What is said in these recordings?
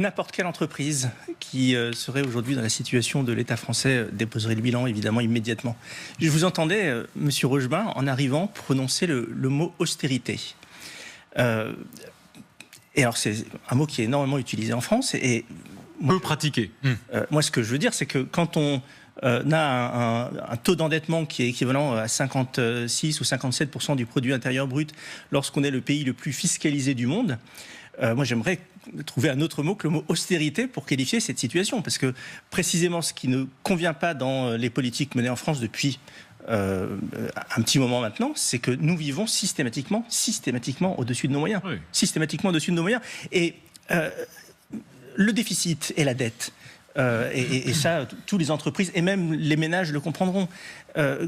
N'importe quelle entreprise qui serait aujourd'hui dans la situation de l'État français déposerait le bilan, évidemment, immédiatement. Je vous entendais, Monsieur Rochebin, en arrivant, prononcer le mot austérité. Et alors, c'est un mot qui est énormément utilisé en France. Et peu pratiqué. Moi, ce que je veux dire, c'est que quand on a un taux d'endettement qui est équivalent à 56 ou 57% du produit intérieur brut, lorsqu'on est le pays le plus fiscalisé du monde, moi, j'aimerais trouver un autre mot que le mot austérité pour qualifier cette situation. Parce que précisément, ce qui ne convient pas dans les politiques menées en France depuis un petit moment maintenant, c'est que nous vivons systématiquement au-dessus de nos moyens. Oui. Systématiquement au-dessus de nos moyens. Et le déficit et la dette, et ça, toutes les entreprises et même les ménages le comprendront.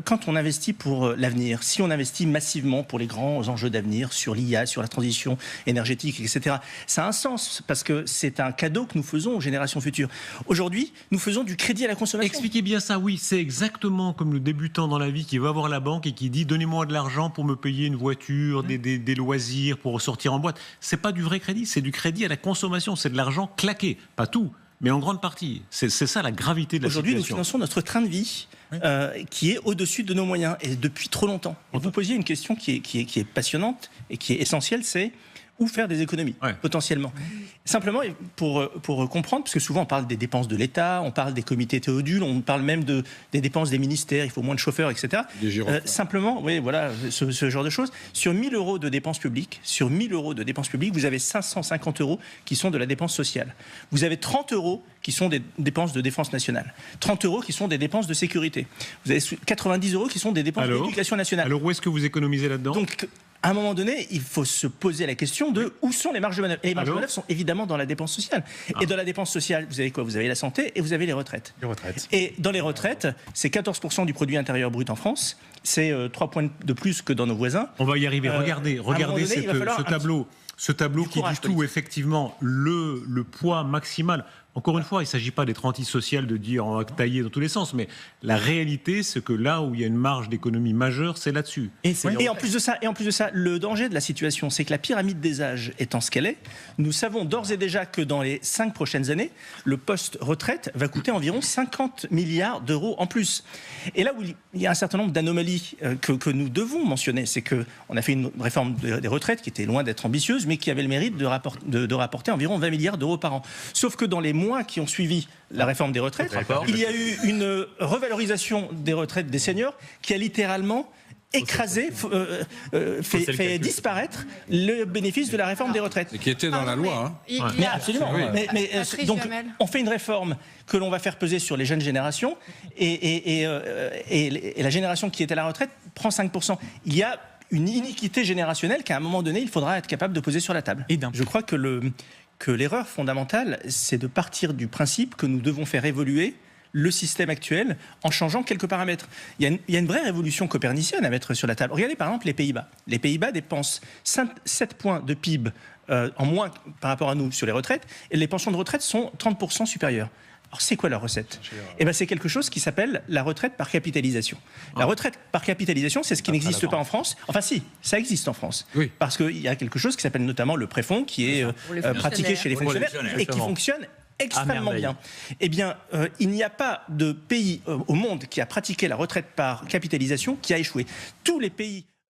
Quand on investit pour l'avenir, si on investit massivement pour les grands enjeux d'avenir, sur l'IA, sur la transition énergétique, etc., ça a un sens parce que c'est un cadeau que nous faisons aux générations futures. Aujourd'hui, nous faisons du crédit à la consommation. Expliquez bien ça, oui. C'est exactement comme le débutant dans la vie qui va voir la banque et qui dit « Donnez-moi de l'argent pour me payer une voiture, des loisirs, pour sortir en boîte ». C'est pas du vrai crédit, c'est du crédit à la consommation. C'est de l'argent claqué, pas tout, mais en grande partie. C'est ça la gravité de la situation. Aujourd'hui, nous finançons notre train de vie qui est au-dessus de nos moyens, et depuis trop longtemps. Et vous posiez une question qui est passionnante et qui est essentielle, c'est où faire des économies, potentiellement. Simplement, pour comprendre, parce que souvent on parle des dépenses de l'État, on parle des comités Théodule, on parle même des dépenses des ministères, il faut moins de chauffeurs, etc. Simplement, oui, voilà, ce genre de choses. Sur 1 000 euros de dépenses publiques, vous avez 550 euros qui sont de la dépense sociale. Vous avez 30 euros qui sont des dépenses de défense nationale. 30 euros qui sont des dépenses de sécurité. Vous avez 90 euros qui sont des dépenses d'éducation nationale. Alors où est-ce que vous économisez là-dedans ? Donc, à un moment donné, il faut se poser la question de où sont les marges de manœuvre. Et les marges de manœuvre sont évidemment dans la dépense sociale. Et dans la dépense sociale, vous avez quoi ? Vous avez la santé et vous avez les retraites. Et dans les retraites, c'est 14% du produit intérieur brut en France. C'est 3 points de plus que dans nos voisins. On va y arriver. Regardez ce tableau qui dit tout, effectivement, le poids maximal. Encore une fois, il ne s'agit pas d'être antisocial, de dire on va tailler dans tous les sens, mais la réalité, c'est que là où il y a une marge d'économie majeure, c'est là-dessus. Et en plus de ça, le danger de la situation, c'est que la pyramide des âges étant ce qu'elle est, nous savons d'ores et déjà que dans les 5 prochaines années, le post-retraite va coûter environ 50 milliards d'euros en plus. Et là où il y a un certain nombre d'anomalies que nous devons mentionner, c'est qu'on a fait une réforme des retraites qui était loin d'être ambitieuse, mais qui avait le mérite de rapporter environ 20 milliards d'euros par an. Sauf que dans les mois qui ont suivi la réforme des retraites, il y a eu une revalorisation des retraites des seniors qui a littéralement écrasé, fait disparaître le bénéfice de la réforme des retraites. Et qui était dans la loi. Mais absolument. Donc, on fait une réforme que l'on va faire peser sur les jeunes générations et la génération qui est à la retraite prend 5%. Il y a une iniquité générationnelle qu'à un moment donné, il faudra être capable de poser sur la table. Je crois que l'erreur fondamentale, c'est de partir du principe que nous devons faire évoluer le système actuel en changeant quelques paramètres. Il y a une vraie révolution copernicienne à mettre sur la table. Regardez par exemple les Pays-Bas. Les Pays-Bas dépensent 7 points de PIB en moins par rapport à nous sur les retraites, et les pensions de retraite sont 30% supérieures. Alors, c'est quoi la recette ? C'est quelque chose qui s'appelle la retraite par capitalisation. La retraite par capitalisation, c'est ce qui n'existe pas en France. Enfin, si, ça existe en France. Oui. Parce qu'il y a quelque chose qui s'appelle notamment le préfonds, qui est pratiqué chez les fonctionnaires et qui fonctionne extrêmement bien. Eh bien, il n'y a pas de pays au monde qui a pratiqué la retraite par capitalisation qui a échoué. Tous les pays